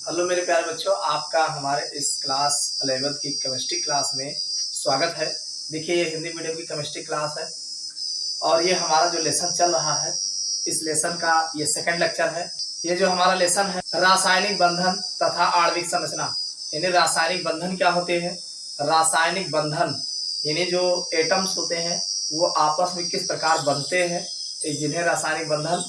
Hello मेरे प्यारे बच्चों, आपका हमारे इस क्लास 11th की केमिस्ट्री क्लास में स्वागत है। देखिए, ये हिंदी मीडियम की केमिस्ट्री क्लास है और ये हमारा जो लेसन चल रहा है, इस लेसन का ये सेकंड लेक्चर है। ये जो हमारा लेसन है, रासायनिक बंधन तथा आणविक संरचना, यानी रासायनिक बंधन क्या होते हैं, रासायनिक बंधन यानी जो एटम्स होते हैं वो आपस में किस प्रकार बनते हैं, जिन्हें रासायनिक बंधन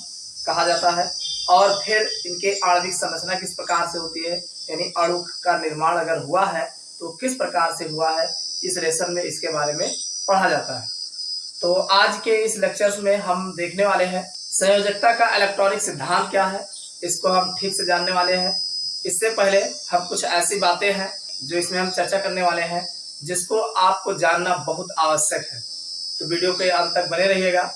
कहा जाता है। और फिर इनके आणविक संरचना किस प्रकार से होती है, यानी अणु का निर्माण अगर हुआ है तो किस प्रकार से हुआ है, इस लेसन में इसके बारे में पढ़ा जाता है। तो आज के इस लेक्चर्स में हम देखने वाले हैं संयोजकता का इलेक्ट्रॉनिक सिद्धांत क्या है, इसको हम ठीक से जानने वाले हैं। इससे पहले हम कुछ ऐसी बातें हैं जो इसमें हम चर्चा करने वाले हैं जिसको आपको जानना बहुत आवश्यक है, तो वीडियो के अंत तक बने रहिएगा।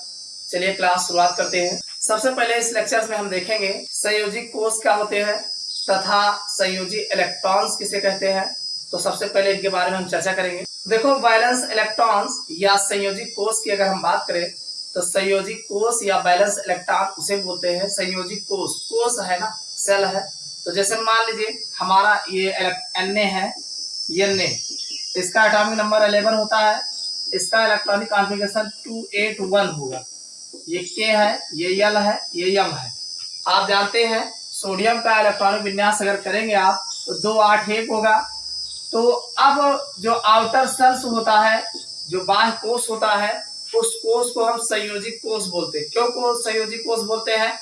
चलिए क्लास शुरुआत करते हैं। सबसे पहले इस लेक्चर्स में हम देखेंगे संयोजी कोष क्या होते हैं तथा संयोजी इलेक्ट्रॉन्स किसे कहते हैं। तो सबसे पहले इनके बारे में हम चर्चा करेंगे। देखो, वैलेंस इलेक्ट्रॉन्स या संयोजी कोष की अगर हम बात करें तो संयोजी कोष या बैलेंस इलेक्ट्रॉन उसे बोलते हैं संयोजी कोष। कोष है ना, सेल है। तो जैसे मान लीजिए हमारा ये Na है, Na, इसका एटॉमिक नंबर 11 होता है, इसका इलेक्ट्रॉनिक कॉन्फ़िगरेशन 281 होगा। ये K है, ये L है, ये M है। आप जानते हैं सोडियम का इलेक्ट्रॉनिक विन्यास अगर करेंगे आप तो 281 होगा। तो अब जो आउटर सेल्स होता है, जो बाह्य कोष होता है, उस कोष को हम संयोजी कोष बोलते हैं। क्यों को संयोजी कोष बोलते हैं?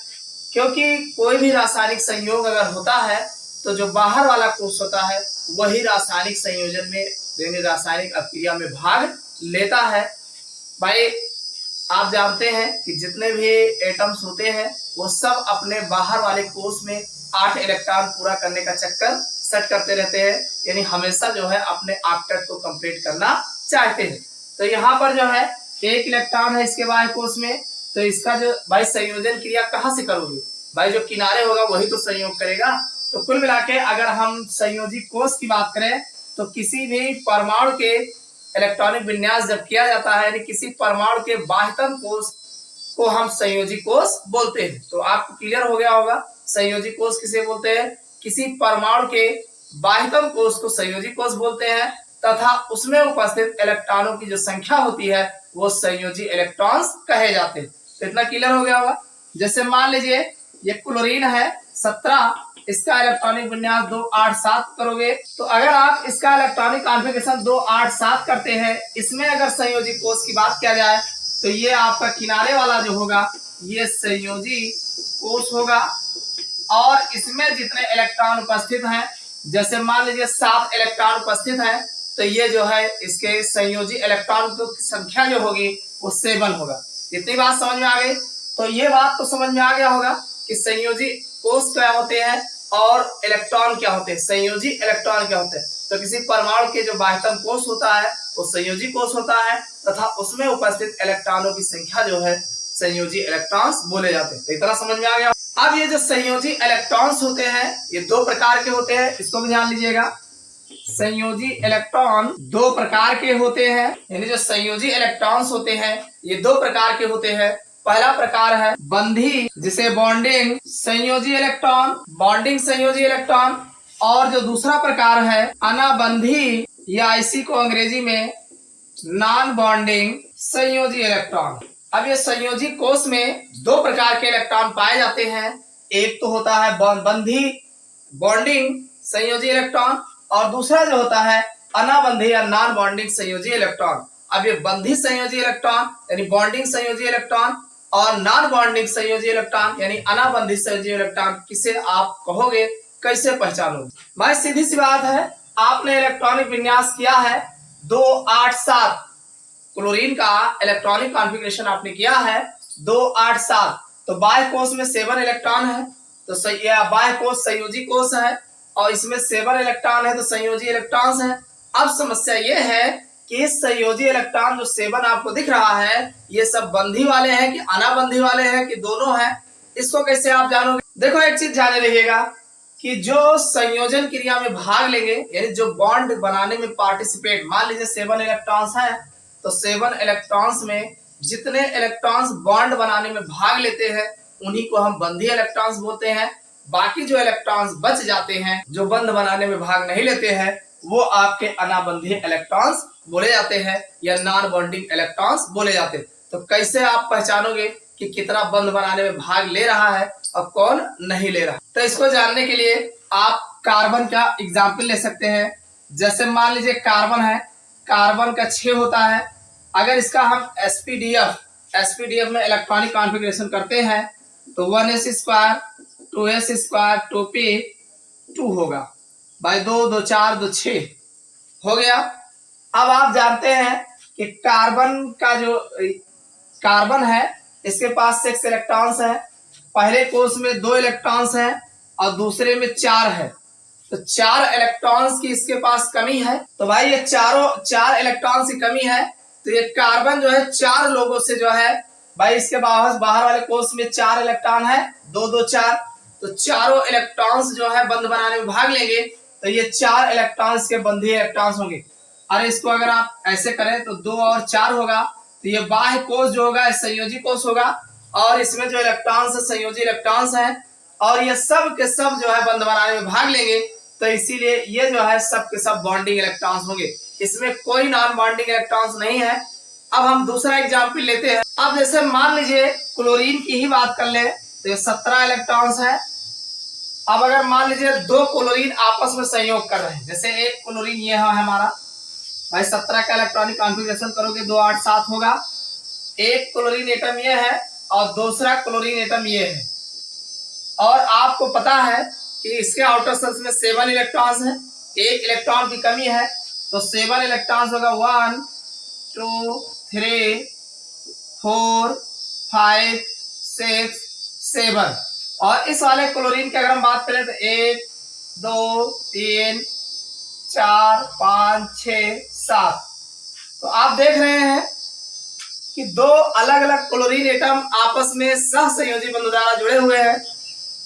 क्योंकि कोई भी रासायनिक संयोग अगर होता है तो जो बाहर वाला कोष होता है वही रासायनिक संयोजन में यानी रासायनिक अभिक्रिया में भाग लेता है। भाई, आप जानते हैं कि जितने भी एटम्स होते हैं वो सब अपने बाहर वाले कोष में 8 इलेक्ट्रॉन पूरा करने का चक्कर सेट करते रहते हैं, यानी हमेशा जो है अपने ऑक्टेट को कंप्लीट करना चाहते हैं। तो यहाँ पर जो है 1 इलेक्ट्रॉन है इसके बाह्य कोष में, तो इसका जो भाई संयोजन क्रिया कहाँ से करोगे? भाई जो किनारे होगा वही तो संयोग करेगा। तो कुल मिला के अगर हम संयोजी कोष की बात करें तो किसी भी परमाणु के इलेक्ट्रॉनिक विन्यास जब किया जाता है, यानी किसी परमाणु के बाह्यतम कोष को हम संयोजी कोष बोलते हैं। तो आपको क्लियर हो गया होगा संयोजी कोष किसे बोलते हैं। किसी परमाणु के बाह्यतम कोष को संयोजी कोष बोलते हैं तथा उसमें उपस्थित इलेक्ट्रॉनों की जो संख्या होती है वो संयोजी इलेक्ट्रॉन्स कहे जाते हैं। तो इतना क्लियर हो गया होगा। जैसे मान लीजिए ये क्लोरीन है 17, इसका इलेक्ट्रॉनिक विन्यास 287 करोगे, तो अगर आप इसका इलेक्ट्रॉनिक कॉन्फ़िगरेशन 287 करते हैं, इसमें अगर संयोजी कोष की बात किया जाए तो ये आपका किनारे वाला जो होगा ये संयोजी कोष होगा। और इसमें जितने इलेक्ट्रॉन उपस्थित हैं, जैसे मान लीजिए 7 इलेक्ट्रॉन उपस्थित हैं, तो ये जो है इसके संयोजी इलेक्ट्रॉन की संख्या जो होगी वो 7 होगा। इतनी बात समझ में आ गई। तो ये बात तो समझ में आ गया होगा कि संयोजी कोष क्या होते हैं और इलेक्ट्रॉन क्या होते हैं, संयोजी इलेक्ट्रॉन क्या होते हैं। तो किसी परमाणु के जो बाह्यतम कोष होता है वो संयोजी कोष होता है तथा उसमें उपस्थित इलेक्ट्रॉनों की संख्या जो है संयोजी इलेक्ट्रॉन्स बोले जाते हैं। तो इतना समझ में आ गया। अब ये जो संयोजी इलेक्ट्रॉन्स होते हैं ये 2 प्रकार के होते हैं, इसको भी ध्यान लीजिएगा। संयोजी इलेक्ट्रॉन 2 प्रकार के होते हैं, यानी जो संयोजी इलेक्ट्रॉन्स होते हैं ये 2 प्रकार के होते हैं। पहला प्रकार है बंधी, जिसे बॉन्डिंग संयोजी इलेक्ट्रॉन, बॉन्डिंग संयोजी इलेक्ट्रॉन। और जो दूसरा प्रकार है अनाबंधी या इसी को अंग्रेजी में नॉन बॉन्डिंग संयोजी इलेक्ट्रॉन। अब ये संयोजी कोष में 2 प्रकार के इलेक्ट्रॉन पाए जाते हैं। एक तो होता है बंधी बॉन्डिंग संयोजी इलेक्ट्रॉन और दूसरा जो होता है अनाबंधी या नॉन बॉन्डिंग संयोजी इलेक्ट्रॉन। अब ये बंधी संयोजी इलेक्ट्रॉन यानी बॉन्डिंग संयोजी इलेक्ट्रॉन और नॉन बॉन्डिंग संयोजी इलेक्ट्रॉन यानी अनाबंधी संयोजी इलेक्ट्रॉन किसे आप कहोगे, कैसे पहचानोगे? भाई सीधी सी बात है, आपने इलेक्ट्रॉनिक विन्यास किया है 287, क्लोरीन का इलेक्ट्रॉनिक कॉन्फ़िगरेशन आपने किया है 287, तो बाह्य कोष में 7 इलेक्ट्रॉन है, तो बाह्य कोष संयोजी कोष है और इसमें 7 इलेक्ट्रॉन है तो संयोजी इलेक्ट्रॉन्स है। अब समस्या ये है कि इस संयोजी इलेक्ट्रॉन जो 7 आपको दिख रहा है ये सब बंधी वाले हैं कि अनाबंधी वाले हैं कि दोनों हैं, इसको कैसे आप जानोगे? देखो, एक चीज जाने रहिएगा कि जो संयोजन क्रिया में भाग लेंगे यानी जो बॉन्ड बनाने में पार्टिसिपेट, मान लीजिए 7 इलेक्ट्रॉन्स हैं तो 7 इलेक्ट्रॉन्स में जितने इलेक्ट्रॉन्स बॉन्ड बनाने में भाग लेते हैं उन्हीं को हम बंधी इलेक्ट्रॉन्स बोलते हैं। बाकी जो इलेक्ट्रॉन्स बच जाते हैं, जो बंध बनाने में भाग नहीं लेते हैं, वो आपके अनाबंधीय इलेक्ट्रॉन्स बोले जाते हैं या नॉन बॉन्डिंग इलेक्ट्रॉन्स बोले जाते हैं। तो कैसे आप पहचानोगे कि कितना बंध बनाने में भाग ले रहा है और कौन नहीं ले रहा? तो इसको जानने के लिए आप कार्बन का एग्जाम्पल ले सकते हैं। जैसे मान लीजिए कार्बन है, कार्बन का 6 होता है। अगर इसका हम एसपीडीएफ में इलेक्ट्रॉनिक कॉन्फ़िगरेशन करते हैं तो 1s square 2s square 2p 2 होगा, भाई 2 2 4 2 6 हो गया। अब आप जानते हैं कि कार्बन का जो कार्बन है इसके पास 6 इलेक्ट्रॉन्स हैं। पहले कोष में 2 इलेक्ट्रॉन्स हैं और दूसरे में 4 है, तो 4 इलेक्ट्रॉन्स की इसके पास कमी है। तो भाई ये 4 इलेक्ट्रॉन्स की कमी है, तो ये कार्बन जो है 4 लोगों से जो है भाई इसके बाहर वाले कोष में 4 इलेक्ट्रॉन है, 2 2 4, तो चारों इलेक्ट्रॉन्स जो है बंध बनाने में भाग लेंगे, तो ये 4 इलेक्ट्रॉन्स के बंधीय इलेक्ट्रॉन्स होंगे। और इसको अगर आप ऐसे करें तो 2 और 4 होगा, तो ये बाह्य कोष जो होगा संयोजी कोष होगा, और इसमें जो इलेक्ट्रॉन्स है संयोजी इलेक्ट्रॉन्स हैं, और ये सब के सब जो है बंध बनाने में भाग लेंगे। तो इसीलिए ये जो है सब के सब बॉन्डिंग इलेक्ट्रॉन्स होंगे, इसमें कोई नॉन बॉन्डिंग इलेक्ट्रॉन्स नहीं है। अब हम दूसरा एग्जाम्पल लेते हैं। अब जैसे मान लीजिए क्लोरीन की ही बात कर ले, तो ये 17 इलेक्ट्रॉन्स है। अब अगर मान लीजिए 2 क्लोरीन आपस में संयोग कर रहे हैं, जैसे एक क्लोरीन ये है हमारा, भाई 17 का इलेक्ट्रॉनिक कॉन्फ़िगरेशन करोगे 2 8 7 होगा। एक क्लोरीन एटम ये है और दूसरा क्लोरीन एटम ये है, और आपको पता है कि इसके आउटर शेल्स में 7 इलेक्ट्रॉन्स हैं, एक इलेक्ट्रॉन की कमी है, तो 7 इलेक्ट्रॉन्स होगा 1 2 3 4 5 6 7। और इस वाले क्लोरीन की अगर हम बात करें तो 1 2 3 4 5 6 7। तो आप देख रहे हैं कि 2 अलग अलग क्लोरीन एटम आपस में सहसंयोजी बंध द्वारा जुड़े हुए हैं।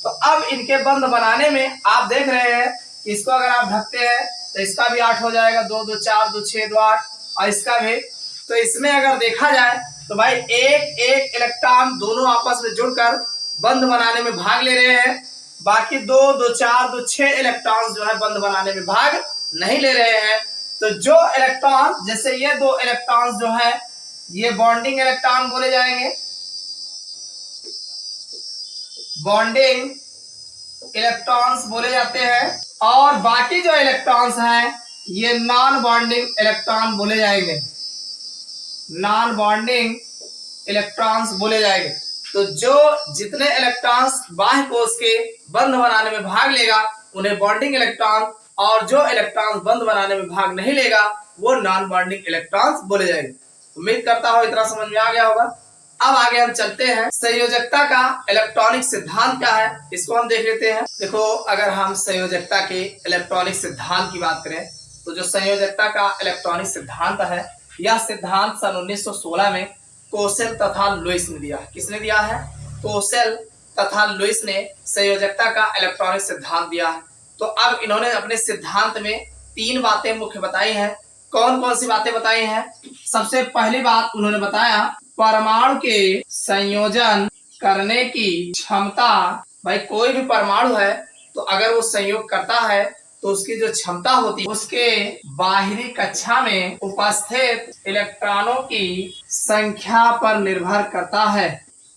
तो अब इनके बंध बनाने में आप देख रहे हैं कि इसको अगर आप ढकते हैं तो इसका भी 8 हो जाएगा, 2 2 4 2 6 2 8, और इसका भी। तो इसमें अगर देखा जाए तो भाई एक एक इलेक्ट्रॉन दोनों आपस में जुड़कर बंध बनाने में भाग ले रहे हैं, बाकी 2 2 4 2 6 इलेक्ट्रॉन जो है बंध बनाने में भाग नहीं ले रहे हैं। तो जो इलेक्ट्रॉन, जैसे ये 2 इलेक्ट्रॉन जो है ये बॉन्डिंग इलेक्ट्रॉन बोले जाएंगे, बॉन्डिंग इलेक्ट्रॉन्स बोले जाते हैं, और बाकी जो इलेक्ट्रॉन्स हैं ये नॉन बॉन्डिंग इलेक्ट्रॉन बोले जाएंगे, नॉन बॉन्डिंग इलेक्ट्रॉन्स बोले जाएंगे। तो जो जितने इलेक्ट्रॉन्स बाह्य कोष के बंध बनाने में भाग लेगा उन्हें बॉन्डिंग इलेक्ट्रॉन, और जो इलेक्ट्रॉन्स बंध बनाने में भाग नहीं लेगा वो नॉन बॉन्डिंग इलेक्ट्रॉन्स बोले जाएंगे। उम्मीद करता हूं इतना समझ में आ गया होगा। अब आगे हम चलते हैं, संयोजकता का इलेक्ट्रॉनिक सिद्धांत क्या है इसको हम देख लेते हैं। देखो, अगर हम संयोजकता के इलेक्ट्रॉनिक सिद्धांत की बात करें तो जो संयोजकता का इलेक्ट्रॉनिक सिद्धांत है, यह सिद्धांत सन 1916 में कोसेल तथा लुईस ने दिया। किसने दिया है? कोसेल तथा लुईस ने संयोजकता का इलेक्ट्रॉनिक सिद्धांत दिया है। तो अब इन्होंने अपने सिद्धांत में 3 बातें मुख्य बताई हैं। कौन कौन सी बातें बताई हैं? सबसे पहली बात उन्होंने बताया, परमाणु के संयोजन करने की क्षमता। भाई कोई भी परमाणु है तो अगर वो संयोग करता है तो उसकी जो क्षमता होती है उसके बाहरी कक्षा में उपस्थित इलेक्ट्रॉनों की संख्या पर निर्भर करता है।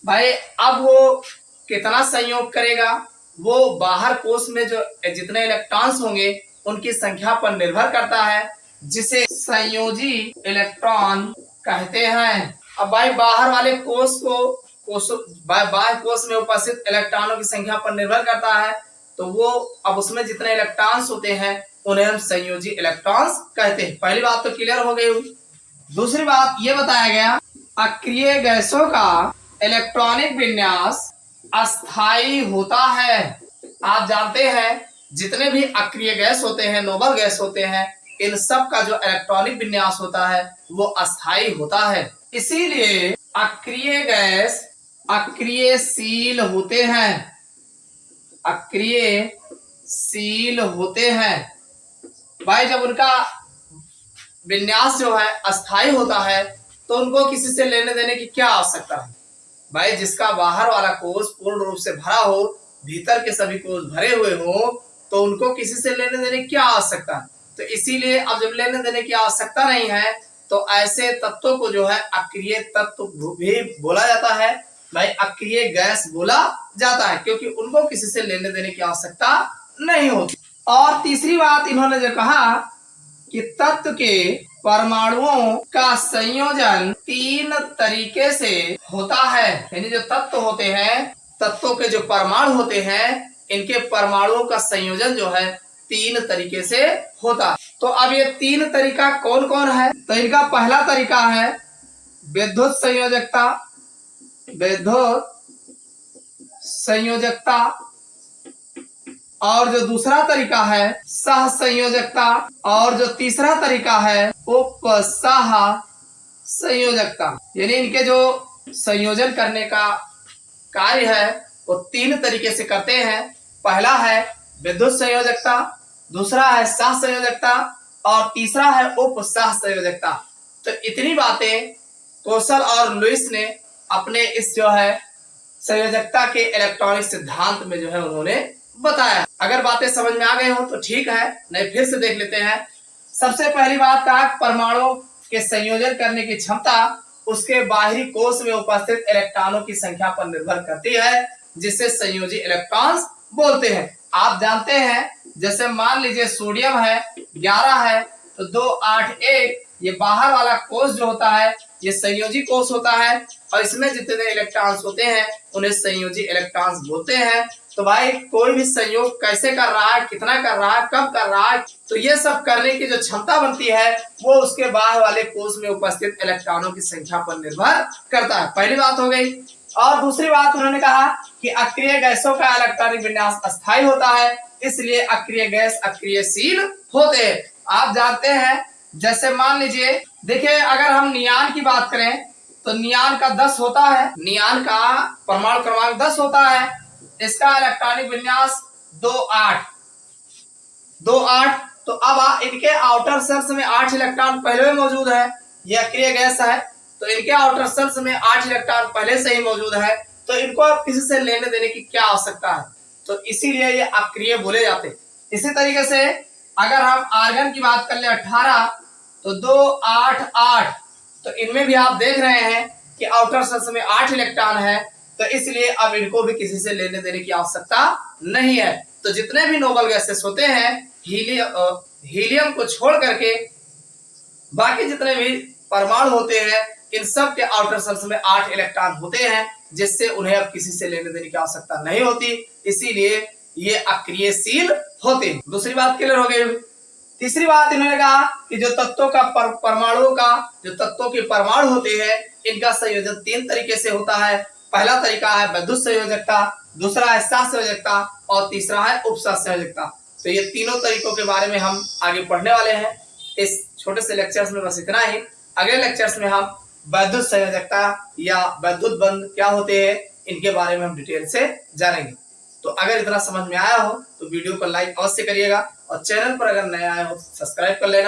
भाई अब वो कितना संयोग करेगा वो बाहर कोष में जो जितने इलेक्ट्रॉन्स होंगे उनकी संख्या पर निर्भर करता है, जिसे संयोजी इलेक्ट्रॉन कहते हैं। अब भाई बाहर वाले कोष बाह्य कोष में उपस्थित इलेक्ट्रॉनों की संख्या पर निर्भर करता है, तो वो अब उसमें जितने इलेक्ट्रॉन्स होते हैं उन्हें हम संयोजी इलेक्ट्रॉन्स कहते हैं। पहली बात तो क्लियर हो गई। दूसरी बात ये बताया गया, अक्रिय गैसों का इलेक्ट्रॉनिक विन्यास अस्थायी होता है। आप जानते हैं जितने भी अक्रिय गैस होते हैं, नोबल गैस होते हैं, इन सब का जो इलेक्ट्रॉनिक विन्यास होता है वो अस्थायी होता है। इसीलिए अक्रिय गैस अक्रियशील होते हैं, अक्रियशील होते हैं। भाई जब उनका विन्यास जो है अस्थायी होता है तो उनको किसी से लेने देने की क्या आवश्यकता है? भाई जिसका बाहर वाला कोष पूर्ण रूप से भरा हो, भीतर के सभी कोष भरे हुए हो तो उनको किसी से लेने देने की क्या आवश्यकता है। तो इसीलिए अब जब लेने देने की आवश्यकता नहीं है तो ऐसे तत्वों को जो है अक्रिय तत्व भी बोला जाता है, भाई अक्रिय गैस बोला जाता है, क्योंकि उनको किसी से लेने देने की आवश्यकता नहीं होती। और तीसरी बात इन्होंने जो कहा कि तत्व के परमाणुओं का संयोजन 3 तरीके से होता है, यानी जो तत्व होते हैं, तत्वों के जो परमाणु होते हैं, इनके परमाणुओं का संयोजन जो है 3 तरीके से होता है। तो अब ये 3 तरीका कौन कौन है, तो इनका पहला तरीका है विद्युत संयोजकता, विद्युत संयोजकता, और जो दूसरा तरीका है सह संयोजकता, और जो तीसरा तरीका है उपसह संयोजकता। यानी इनके जो संयोजन करने का कार्य है वो 3 तरीके से करते हैं। पहला है विद्युत संयोजकता, दूसरा है सह संयोजकता और तीसरा है उपसह संयोजकता। तो इतनी बातें कोसल और लुईस ने अपने इस जो है संयोजकता के इलेक्ट्रॉनिक सिद्धांत में जो है उन्होंने बताया। अगर बातें समझ में आ गई हो तो ठीक है, नहीं फिर से देख लेते हैं। सबसे पहली बात का परमाणु के संयोजन करने की क्षमता उसके बाहरी कोश में उपस्थित इलेक्ट्रॉनों की संख्या पर निर्भर करती है, जिसे संयोजी इलेक्ट्रॉन्स बोलते हैं। आप जानते हैं जैसे मान लीजिए सोडियम है 11 है तो 2 8 1, ये बाहर वाला कोश जो होता है ये संयोजी कोश होता है और इसमें जितने इलेक्ट्रॉन्स होते हैं उन्हें संयोजी इलेक्ट्रॉन्स बोलते हैं। तो भाई कोई भी संयोग कैसे कर रहा है, कितना कर रहा है, कब कर रहा है, तो ये सब करने की जो क्षमता बनती है वो उसके बाहर वाले कोश में उपस्थित इलेक्ट्रॉनों की संख्या पर निर्भर करता है। पहली बात हो गई। और दूसरी बात उन्होंने कहा कि अक्रिय गैसों का इलेक्ट्रॉनिक विन्यास अस्थायी होता है, इसलिए अक्रिय गैस अक्रियशील होते हैं। आप जानते हैं जैसे मान लीजिए, देखिए अगर हम नियान की बात करें तो नियान का 10 होता है, नियान का परमाणु क्रमांक 10 होता है, इसका इलेक्ट्रॉनिक विन्यास 2 8। तो अब इनके आउटर सेल्स में 8 इलेक्ट्रॉन पहले में मौजूद है, यह अक्रिय गैस है तो इनके आउटर सेल्स में 8 इलेक्ट्रॉन पहले से ही मौजूद है, तो इनको अब किसी से लेने देने की क्या आवश्यकता है, तो इसीलिए ये अक्रिय बोले जाते हैं। इसी तरीके से अगर हम आर्गन की बात कर ले 18 तो 2 8 8, तो इनमें भी आप देख रहे हैं कि आउटर सेल्स में 8 इलेक्ट्रॉन है, तो इसलिए अब इनको भी किसी से लेने देने की आवश्यकता नहीं है। तो जितने भी नोबल गैसेस होते हैं हीलियम को छोड़ करके बाकी जितने भी परमाणु होते हैं इन सब के आउटर सेल्स में 8 इलेक्ट्रॉन होते हैं, जिससे उन्हें अब किसी से लेने देने की आवश्यकता नहीं होती, इसीलिए ये अक्रियशील होते हैं। दूसरी बात क्लियर हो गई। तीसरी बात इन्होंने कहा कि जो तत्वों का परमाणुओं का जो तत्वों के परमाणु होते हैं इनका संयोजन 3 तरीके से होता है। पहला तरीका है विद्युत संयोजकता, दूसरा है सह संयोजकता और तीसरा है उपसह संयोजकता। तो ये तीनों तरीकों के बारे में हम आगे पढ़ने वाले हैं। इस छोटे से लेक्चर्स में बस इतना ही। अगले लेक्चर्स में हम विद्युत संयोजकता या विद्युत बंध क्या होते हैं इनके बारे में हम डिटेल से जानेंगे। तो अगर इतना समझ में आया हो तो वीडियो को लाइक अवश्य करिएगा और चैनल पर अगर नया आए हो तो सब्सक्राइब कर लेना।